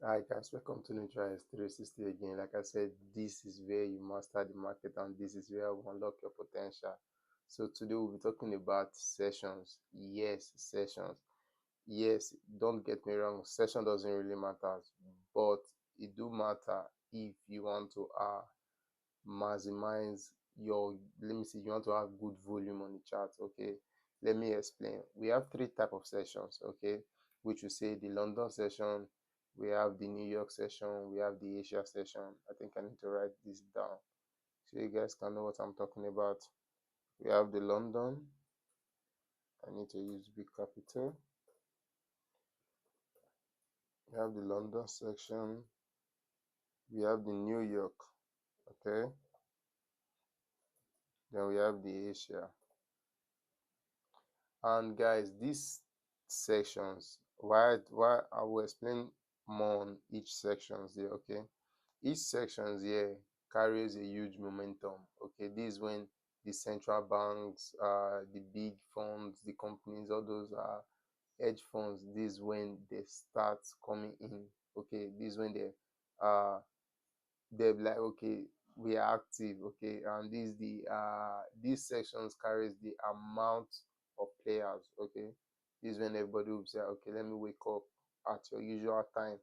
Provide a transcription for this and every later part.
Hi guys, welcome to Neutral.x360 again. Like I said, this is where you master the market and this is where you unlock your potential. So today we'll be talking about sessions. Yes, sessions. Yes, don't get me wrong, session doesn't really matter, but it do matter if you want to maximize your, let me see, you want to have good volume on the chart. Okay, let me explain. We have three type of sessions, okay, which we say the London session, we have the New York session, we have the Asia session. I think I need to write this down so you guys can know what I'm talking about. We have the London, I need to use big capital. We have the London section, we have the New York, okay, then we have the Asia. And guys, these sections, why I will explain more on each sections here. Okay, each sections here carries a huge momentum. Okay, this is when the central banks, the big funds, the companies, all those hedge funds, this is when they start coming in. Okay, this is when uh they're like, okay, we are active. Okay, and these sections carries the amount of players. Okay, this is when everybody will say, okay, let me wake up at your usual time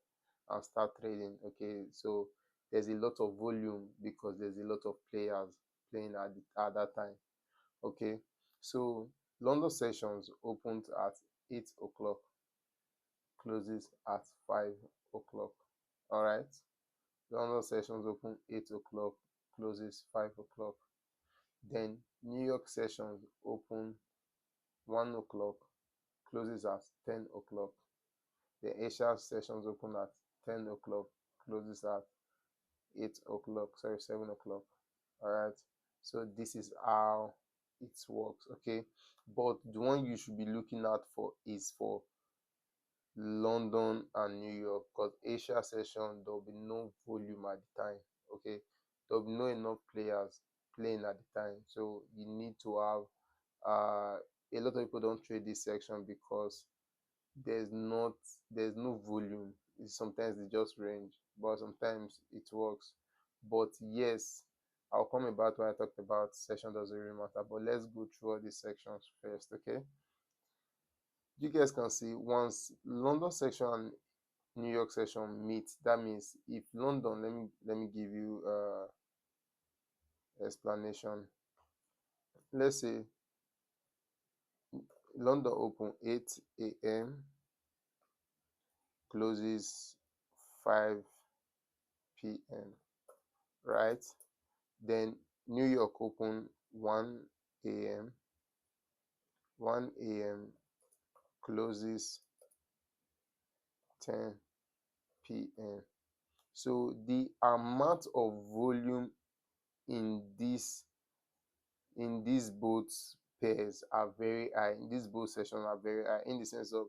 and start trading. Okay, so there's a lot of volume because there's a lot of players playing at that time. Okay, so London sessions opened at 8 o'clock, closes at 5 o'clock. All right, London sessions open 8 o'clock, closes 5 o'clock. Then New York sessions open 1 o'clock, closes at 10 o'clock. The Asia sessions open at 10 o'clock, closes at 8 o'clock, sorry, 7 o'clock. All right. So this is how it works. Okay. But the one you should be looking out for is for London and New York, because Asia session there will be no volume at the time. Okay, there will be no enough players playing at the time, so you need to have a lot of people don't trade this section because there's not there's no volume. Sometimes they just range, but sometimes it works. But yes, I'll come about when I talked about session doesn't really matter. But let's go through all these sections first. Okay, you guys can see once London section and New York session meet, that means if London, let me give you explanation. Let's say London open 8 a.m. closes 5 p.m. right? Then New York open 1 a.m. 1 a.m. closes 10 p.m. So the amount of volume in this in these both pairs are very high. In these both sessions are very high in the sense of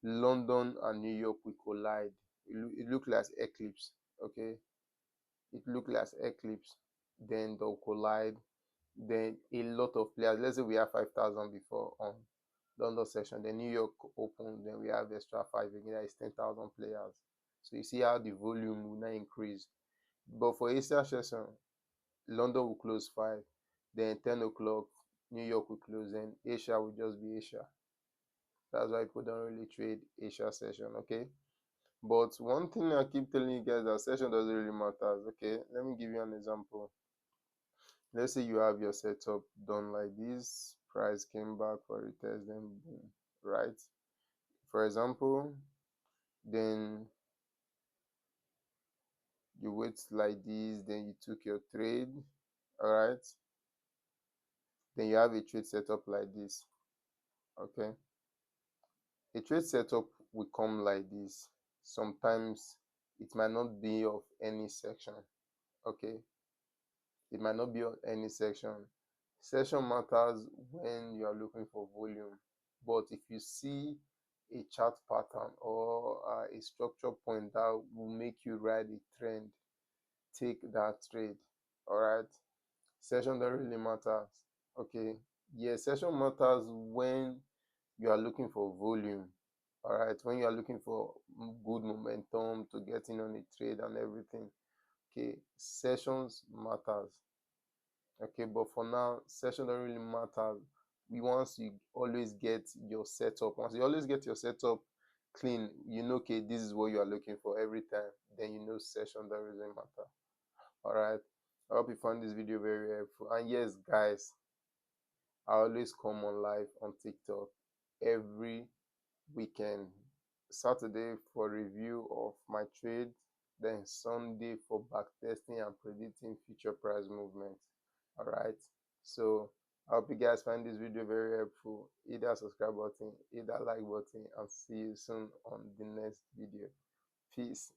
London and New York will collide. It look like eclipse. Okay, it look like eclipse. Then they'll collide. Then a lot of players. Let's say we have 5,000 before on London session. Then New York open. Then we have extra five again. That is 10,000 players. So you see how the volume will not increase. But for Asia session, London will close 5, then 10 o'clock, New York will close, then Asia will just be Asia. That's why people don't really trade Asia session, okay? But one thing I keep telling you guys, that session doesn't really matter, okay? Let me give you an example. Let's say you have your setup done like this, price came back for a test, then boom, right? For example, then you wait like this, then you took your trade, all right? Then you have a trade setup like this, okay? A trade setup will come like this. Sometimes it might not be of any section. Okay, it might not be of any section. Section matters when you are looking for volume, but if you see a chart pattern or a structure point that will make you ride a trend, take that trade. All right, session don't really matter. Okay, yeah, session matters when you are looking for volume, All right, when you are looking for good momentum to get in on a trade and everything, okay, sessions matters. Okay, but for now, session don't really matter. Once you always get your setup, once you always get your setup clean, you know, okay, this is what you are looking for every time, then you know session don't really matter. All right, I hope you found this video very helpful. And yes, guys, I always come on live on TikTok every weekend. Saturday for review of my trade, then Sunday for backtesting and predicting future price movement. All right, so I hope you guys find this video very helpful. Hit that subscribe button, hit that like button, and see you soon on the next video. Peace.